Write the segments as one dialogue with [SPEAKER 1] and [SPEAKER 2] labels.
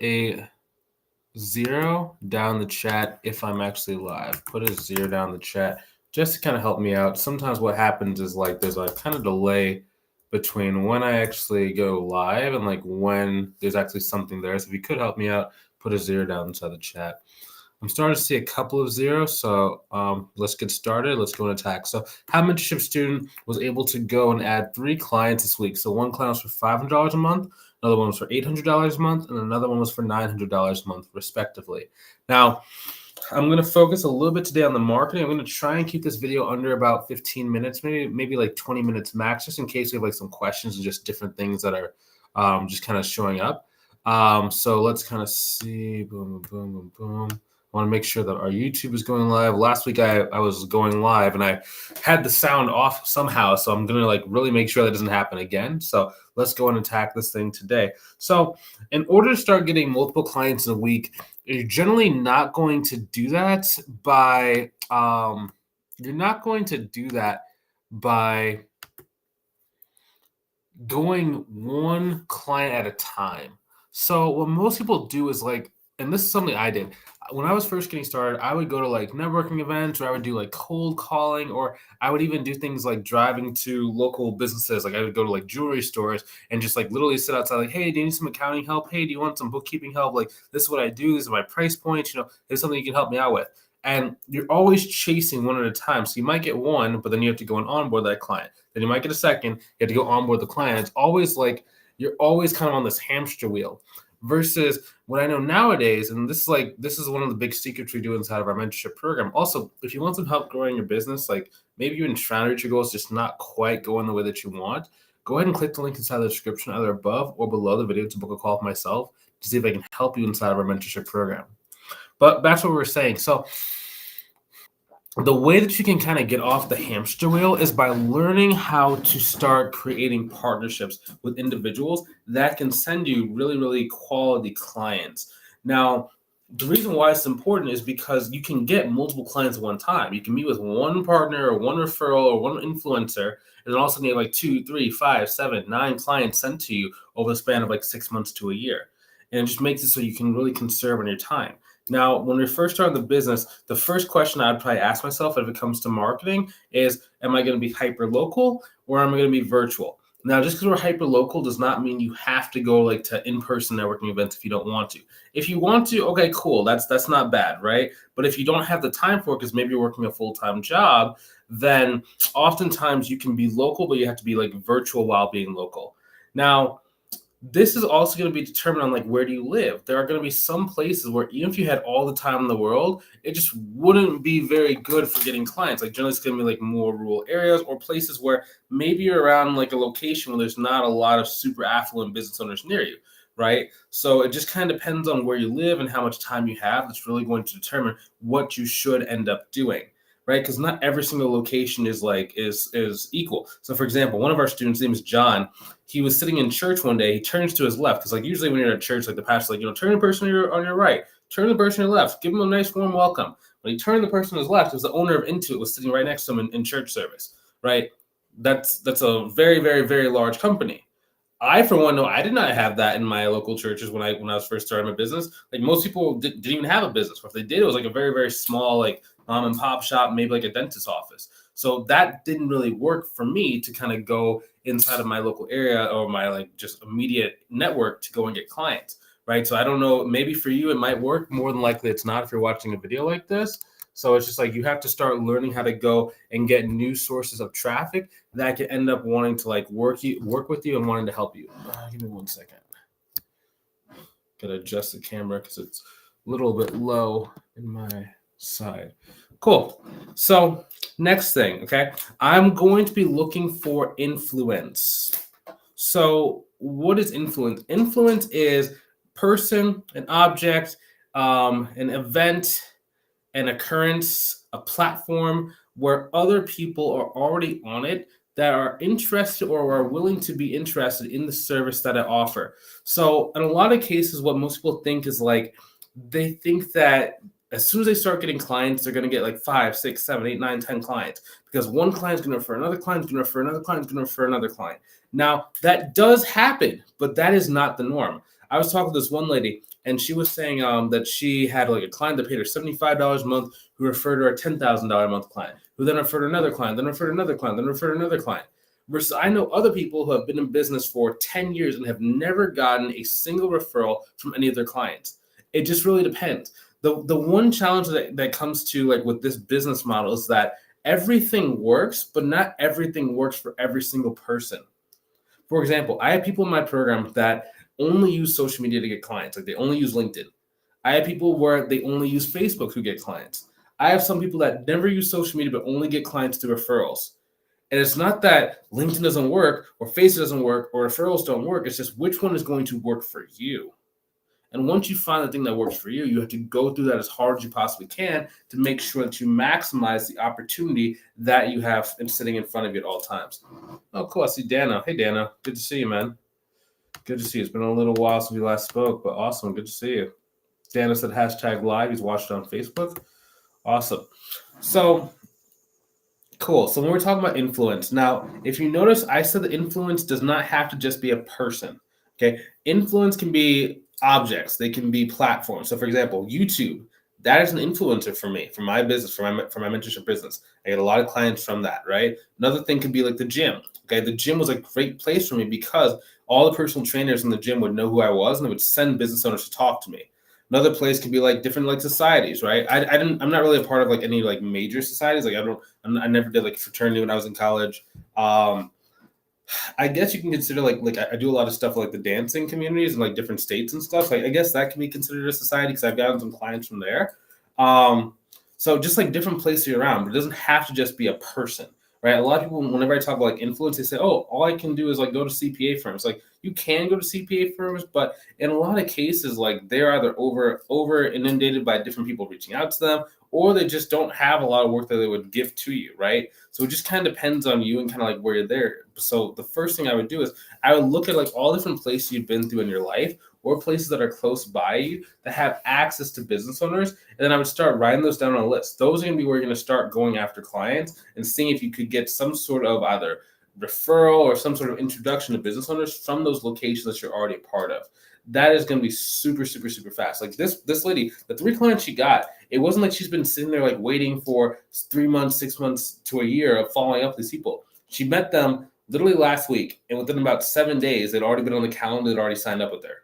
[SPEAKER 1] a 0 down the chat if I'm actually live. Put a 0 down the chat just to kind of help me out. Sometimes what happens is like there's a kind of delay between when I actually go live and like when there's actually something there. So if you could help me out, put a 0 down inside the chat. I'm starting to see a couple of zeros, so let's get started. Let's go and attack. So, how mentorship student was able to go and add 3 clients this week? So, one client was for $500 a month, another one was for $800 a month, and another one was for $900 a month, respectively. Now, I'm going to focus a little bit today on the marketing. I'm going to try and keep this video under about 15 minutes, maybe like 20 minutes max, just in case we have like some questions and just different things that are just kind of showing up. So let's kind of see. Boom, boom, boom, boom. I want to make sure that our YouTube is going live. Last week I was going live and I had the sound off somehow. So I'm going to like really make sure that doesn't happen again. So let's go and attack this thing today. So in order to start getting multiple clients in a week, you're generally not going to do that by going one client at a time. So what most people do is like, and this is something I did when I was first getting started, I would go to like networking events, or I would do like cold calling, or I would even do things like driving to local businesses. Like I would go to like jewelry stores and just like literally sit outside like, hey, do you need some accounting help? Hey, do you want some bookkeeping help? Like, this is what I do. This is my price points. There's something you can help me out with. And you're always chasing one at a time. So you might get one, but then you have to go and onboard that client. Then you might get a second. You have to go onboard the client. It's always like you're always kind of on this hamster wheel. Versus what I know nowadays, and this is one of the big secrets we do inside of our mentorship program. Also, if you want some help growing your business, like maybe you've been trying to reach your goals, just not quite going the way that you want, go ahead and click the link inside the description, either above or below the video, to book a call with myself to see if I can help you inside of our mentorship program. But that's what we were saying. So the way that you can kind of get off the hamster wheel is by learning how to start creating partnerships with individuals that can send you really, really quality clients. Now, the reason why it's important is because you can get multiple clients at one time. You can meet with one partner or one referral or one influencer, and then all of a sudden you have like 2, 3, 5, 7, 9 clients sent to you over the span of like 6 months to a year. And it just makes it so you can really conserve on your time. Now, when we first started the business, the first question I'd probably ask myself if it comes to marketing is, am I going to be hyper local or am I going to be virtual? Now, just because we're hyper local does not mean you have to go like to in-person networking events if you don't want to. If you want to, okay, cool. That's not bad, right? But if you don't have the time for it because maybe you're working a full-time job, then oftentimes you can be local, but you have to be like virtual while being local. Now, this is also going to be determined on like, where do you live? There are going to be some places where even if you had all the time in the world, it just wouldn't be very good for getting clients. Like generally it's going to be like more rural areas or places where maybe you're around like a location where there's not a lot of super affluent business owners near you, right? So it just kind of depends on where you live and how much time you have. That's really going to determine what you should end up doing. Right, because not every single location is equal. So, for example, one of our students' name is John. He was sitting in church one day. He turns to his left because, like, usually when you're at church, like the pastor's like, turn the person on your right, turn the person on your left, give him a nice warm welcome. When he turned the person on his left, it was the owner of Intuit was sitting right next to him in church service. Right, that's a very, very, very large company. I, for one, know I did not have that in my local churches when I was first starting my business. Like most people didn't even have a business. Or if they did, it was like a very, very small like mom and pop shop, maybe like a dentist's office. So that didn't really work for me to kind of go inside of my local area or my like just immediate network to go and get clients, right? So I don't know, maybe for you it might work. More than likely it's not if you're watching a video like this. So it's just like you have to start learning how to go and get new sources of traffic that can end up wanting to like work with you and wanting to help you. Give me 1 second. Gotta adjust the camera because it's a little bit low in my side. Cool. So next thing, okay, I'm going to be looking for influence. So what is influence? Influence is person, an object, an event, an occurrence, a platform where other people are already on it that are interested or are willing to be interested in the service that I offer. So in a lot of cases, what most people think is like, they think that as soon as they start getting clients, they're going to get like 5, 6, 7, 8, 9, 10 clients because one client's going to refer another client's going to refer another client's going to refer another client. Now, that does happen, but that is not the norm. I was talking to this one lady. and she was saying that she had like a client that paid her $75 a month who referred her a $10,000 a month client, who then referred another client, then referred another client, then referred another client. Versus I know other people who have been in business for 10 years and have never gotten a single referral from any of their clients. It just really depends. The one challenge that comes to like with this business model is that everything works, but not everything works for every single person. For example, I have people in my program that only use social media to get clients. Like they only use LinkedIn. I have people where they only use Facebook who get clients. I have some people that never use social media but only get clients through referrals. And it's not that LinkedIn doesn't work or Facebook doesn't work or referrals don't work. It's just which one is going to work for you. And once you find the thing that works for you, you have to go through that as hard as you possibly can to make sure that you maximize the opportunity that you have sitting in front of you at all times. Oh, cool. I see Dana. Hey, Dana. Good to see you, man. Good to see you. It's been a little while since we last spoke, but awesome. Good to see you. Dana said #live. He's watched it on Facebook. Awesome. So, cool. So when we're talking about influence, now, if you notice, I said that influence does not have to just be a person. Okay. Influence can be objects. They can be platforms. So for example, YouTube, that is an influencer for me, for my business, for my mentorship business. I get a lot of clients from that, right? Another thing could be like the gym. Okay. The gym was a great place for me because all the personal trainers in the gym would know who I was and they would send business owners to talk to me. Another place could be like different like societies, right? I'm not really a part of like any like major societies. Like I never did like fraternity when I was in college. I guess you can consider like I do a lot of stuff like the dancing communities in like different states and stuff. Like I guess that can be considered a society because I've gotten some clients from there. So just like different places around, but it doesn't have to just be a person, right? A lot of people, whenever I talk about like influence, they say, "Oh, all I can do is like go to CPA firms." Like you can go to CPA firms, but in a lot of cases, like they're either over inundated by different people reaching out to them, or they just don't have a lot of work that they would give to you, right? So it just kind of depends on you and kind of like where you're there. So the first thing I would do is I would look at like all different places you've been through in your life or places that are close by you that have access to business owners. And then I would start writing those down on a list. Those are going to be where you're going to start going after clients and seeing if you could get some sort of either referral or some sort of introduction to business owners from those locations that you're already a part of. That is going to be super, super, super fast. Like this lady, the 3 clients she got, it wasn't like she's been sitting there like waiting for 3 months, 6 months to a year of following up with these people. She met them literally last week, and within about 7 days, they'd already been on the calendar, they'd already signed up with her.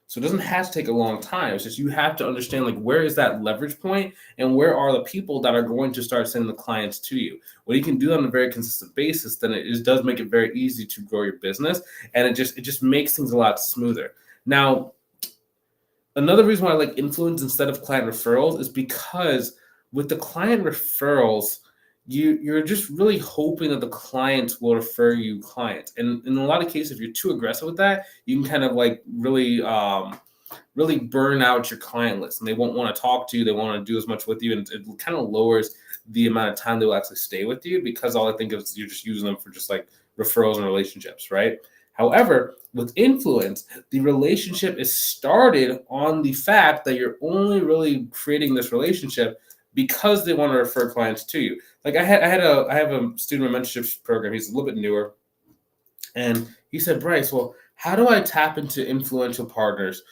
[SPEAKER 1] So it doesn't have to take a long time. It's just you have to understand like where is that leverage point and where are the people that are going to start sending the clients to you. When you can do that on a very consistent basis, then it does make it very easy to grow your business, and it just makes things a lot smoother. Now, another reason why I like influence instead of client referrals is because with the client referrals, you're just really hoping that the clients will refer you clients. And in a lot of cases, if you're too aggressive with that, you can kind of like really burn out your client list and they won't want to talk to you. They won't want to do as much with you. And it kind of lowers the amount of time they will actually stay with you because all I think is you're just using them for just like referrals and relationships, right? However, with influence, the relationship is started on the fact that you're only really creating this relationship because they want to refer clients to you. Like I have a student mentorship program. He's a little bit newer, and he said, "Bryce, well, how do I tap into influential partners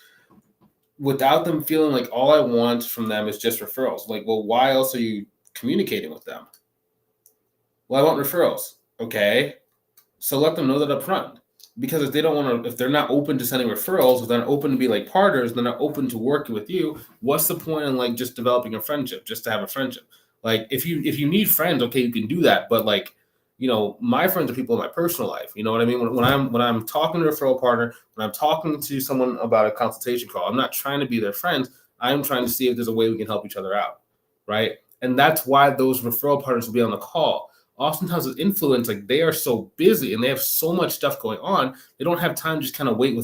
[SPEAKER 1] without them feeling like all I want from them is just referrals?" Like, well, why else are you communicating with them? Well, I want referrals. Okay, so let them know that up front. Because if they don't want to, if they're not open to sending referrals, if they're not open to be like partners, they're not open to working with you. What's the point in like just developing a friendship, just to have a friendship? Like if you need friends, okay, you can do that. But like, my friends are people in my personal life. You know what I mean? When I'm talking to a referral partner, when I'm talking to someone about a consultation call, I'm not trying to be their friends. I'm trying to see if there's a way we can help each other out, right? And that's why those referral partners will be on the call. Oftentimes with influence, like they are so busy and they have so much stuff going on, they don't have time to just kind of waste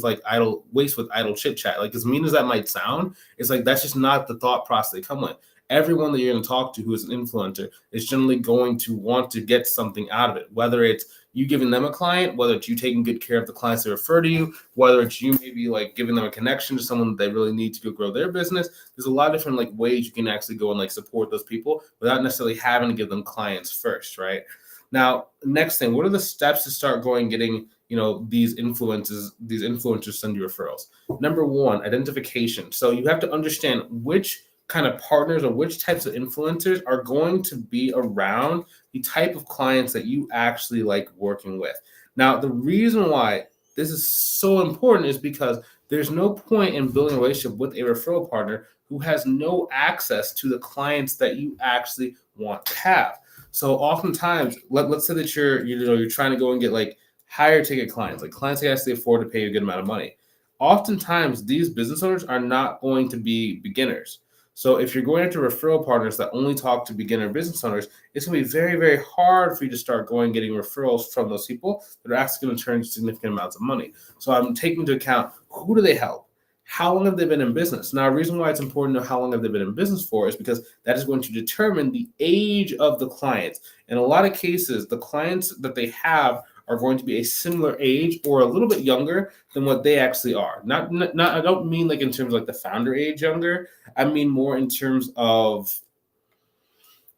[SPEAKER 1] with idle chit chat. Like as mean as that might sound, it's like that's just not the thought process they come with. Everyone that you're going to talk to who is an influencer is generally going to want to get something out of it, whether it's you giving them a client, whether it's you taking good care of the clients they refer to you, whether it's you maybe like giving them a connection to someone that they really need to go grow their business. There's a lot of different like ways you can actually go and like support those people without necessarily having to give them clients first, right? Now, next thing, what are the steps to start getting these influencers send you referrals. Number one, identification. So you have to understand which kind of partners or which types of influencers are going to be around the type of clients that you actually like working with. Now, the reason why this is so important is because there's no point in building a relationship with a referral partner who has no access to the clients that you actually want to have. So oftentimes, let's say that you're trying to go and get like higher ticket clients, like clients that actually afford to pay a good amount of money. Oftentimes, these business owners are not going to be beginners. So if you're going after referral partners that only talk to beginner business owners, it's going to be very, very hard for you to start going and getting referrals from those people that are actually going to turn significant amounts of money. So I'm taking into account, who do they help? How long have they been in business? Now, a reason why it's important to know how long have they been in business for is because that is going to determine the age of the clients. In a lot of cases, the clients that they have are going to be a similar age or a little bit younger than what they actually are. Not I don't mean like in terms of like the founder age younger. I mean more in terms of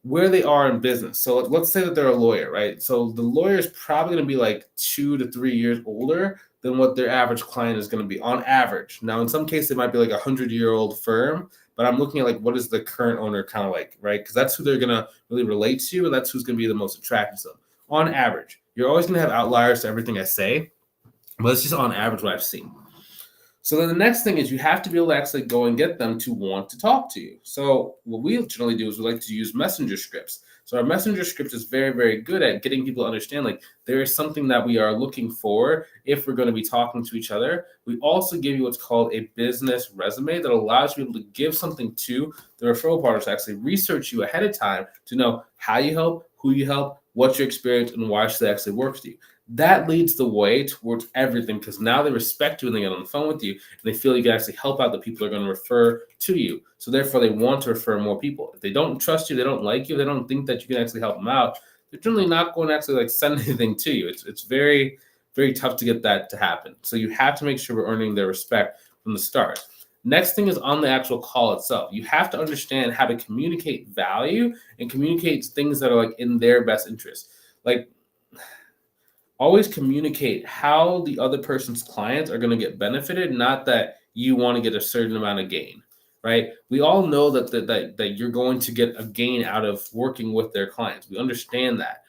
[SPEAKER 1] where they are in business. So let's say that they're a lawyer, right? So the lawyer is probably going to be like 2 to 3 years older than what their average client is going to be on average. Now, in some cases, it might be like a 100-year-old firm, but I'm looking at like what is the current owner kind of like, right? Because that's who they're going to really relate to, and that's who's going to be the most attractive to them. On average, you're always going to have outliers to everything I say, but it's just on average what I've seen. So then the next thing is you have to be able to actually go and get them to want to talk to you. So what we generally do is we like to use messenger scripts. So our messenger script is very, very good at getting people to understand like there is something that we are looking for if we're going to be talking to each other. We also give you what's called a business resume that allows you to give something to the referral partners to actually research you ahead of time to know how you help, who you help, what's your experience, and why should they actually work with you. That leads the way towards everything because now they respect you and they get on the phone with you and they feel you can actually help out the people they're going to refer to you. So therefore, they want to refer more people. If they don't trust you, they don't like you, they don't think that you can actually help them out, they're generally not going to actually like send anything to you. It's very, very tough to get that to happen. So you have to make sure we're earning their respect from the start. Next thing is on the actual call itself. You have to understand how to communicate value and communicate things that are like in their best interest. Like, always communicate how the other person's clients are going to get benefited, not that you want to get a certain amount of gain, right? We all know that you're going to get a gain out of working with their clients. We understand that.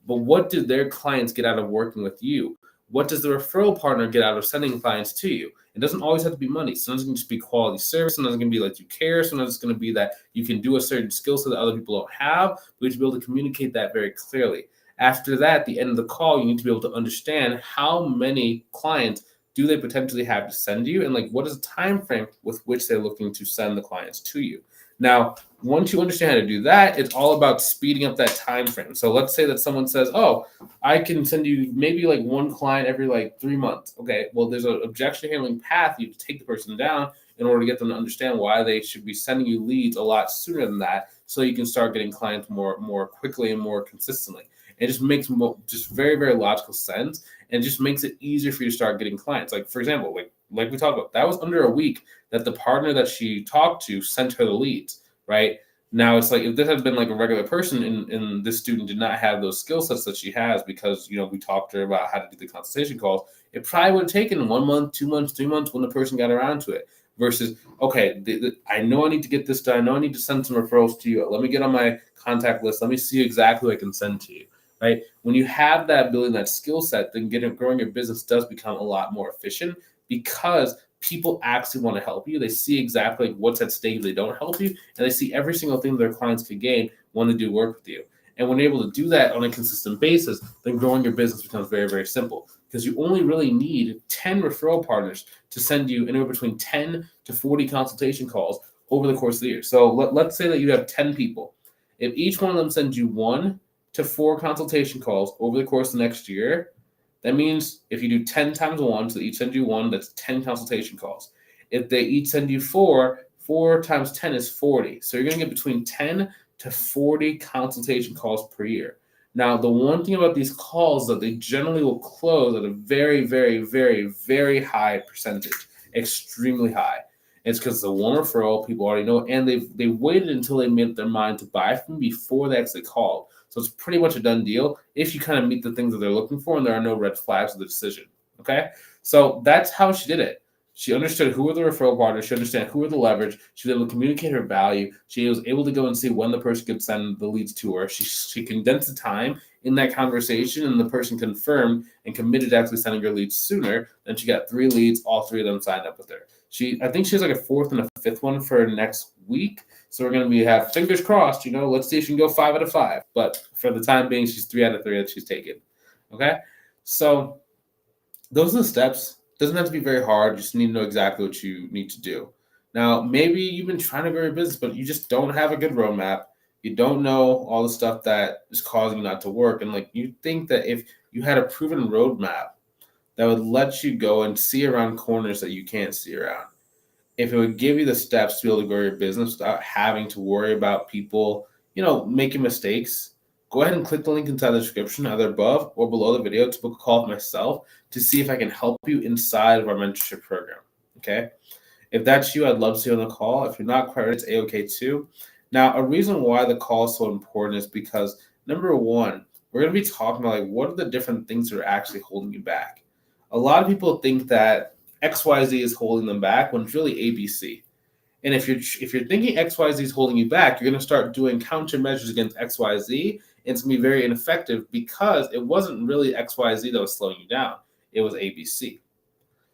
[SPEAKER 1] But what do their clients get out of working with you? What does the referral partner get out of sending clients to you? It doesn't always have to be money. Sometimes it can just be quality service. Sometimes it can be like you care. Sometimes it's going to be that you can do a certain skill set that other people don't have. We need to be able to communicate that very clearly. After that, at the end of the call, you need to be able to understand how many clients do they potentially have to send you, and like what is the time frame with which they're looking to send the clients to you. Now, once you understand how to do that, it's all about speeding up that time frame. So let's say that someone says, "Oh, I can send you maybe like one client every like 3 months." Okay, well, there's an objection handling path. You have to take the person down in order to get them to understand why they should be sending you leads a lot sooner than that, so you can start getting clients more quickly and more consistently. It just makes just very, very logical sense, and just makes it easier for you to start getting clients. Like, for example, like we talked about, that was under a week that the partner that she talked to sent her the leads, right? Now it's like if this had been like a regular person and this student did not have those skill sets that she has because we talked to her about how to do the consultation calls, it probably would have taken 1 month, 2 months, 3 months when the person got around to it. Versus, okay, I know I need to get this done. I know I need to send some referrals to you. Let me get on my contact list. Let me see exactly what I can send to you. Right? When you have that ability, that skill set, then growing your business does become a lot more efficient because people actually want to help you. They see exactly what's at stake if they don't help you, and they see every single thing their clients could gain when they do work with you. And when you're able to do that on a consistent basis, then growing your business becomes very, very simple because you only really need 10 referral partners to send you anywhere between 10 to 40 consultation calls over the course of the year. So let's say that you have 10 people. If each one of them sends you 1 to 4 consultation calls over the course of the next year, that means if you do 10 times 1, so they each send you 1, that's 10 consultation calls. If they each send you 4, 4 times 10 is 40. So you're going to get between 10 to 40 consultation calls per year. Now, the one thing about these calls is that they generally will close at a very, very, very, very high percentage, extremely high. It's because it's a one referral, people already know, and they waited until they made up their mind to buy from me before they actually called. So it's pretty much a done deal if you kind of meet the things that they're looking for and there are no red flags of the decision. Okay, so that's how she did it. She understood who were the referral partners. She understood who were the leverage. She was able to communicate her value. She was able to go and see when the person could send the leads to her. She condensed the time in that conversation, and the person confirmed and committed to actually sending her leads sooner. Then she got 3 leads. All 3 of them signed up with her. I think she has like a 4th and a 5th one for next week. So we're gonna have fingers crossed. Let's see if she can go 5 out of 5. But for the time being, she's 3 out of 3 that she's taken. Okay, so those are the steps. Doesn't have to be very hard. You just need to know exactly what you need to do. Now, maybe you've been trying to grow your business, but you just don't have a good roadmap. You don't know all the stuff that is causing you not to work. And you think that if you had a proven roadmap that would let you go and see around corners that you can't see around, if it would give you the steps to be able to grow your business without having to worry about people, making mistakes, go ahead and click the link inside the description, either above or below the video, to book a call with myself to see if I can help you inside of our mentorship program. Okay. If that's you, I'd love to see you on the call. If you're not quite ready, it's A-OK too. Now, a reason why the call is so important is because, number one, we're going to be talking about what are the different things that are actually holding you back. A lot of people think that XYZ is holding them back when it's really ABC. And if you're thinking XYZ is holding you back, you're going to start doing countermeasures against XYZ, and it's going to be very ineffective because it wasn't really XYZ that was slowing you down. It was ABC.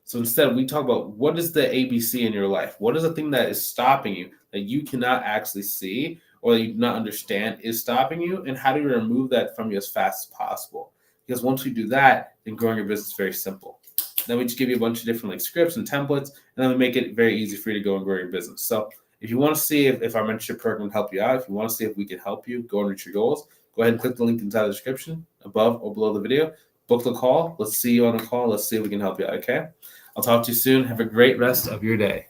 [SPEAKER 1] So instead, we talk about what is the ABC in your life? What is the thing that is stopping you that you cannot actually see or that you do not understand is stopping you? And how do you remove that from you as fast as possible? Because once we do that, then growing your business is very simple. Then we just give you a bunch of different scripts and templates, and then we make it very easy for you to go and grow your business. So if you want to see if our mentorship program can help you out, if you want to see if we can help you go and reach your goals, go ahead and click the link inside the description above or below the video. Book the call. Let's see you on the call. Let's see if we can help you out, okay? I'll talk to you soon. Have a great rest of your day.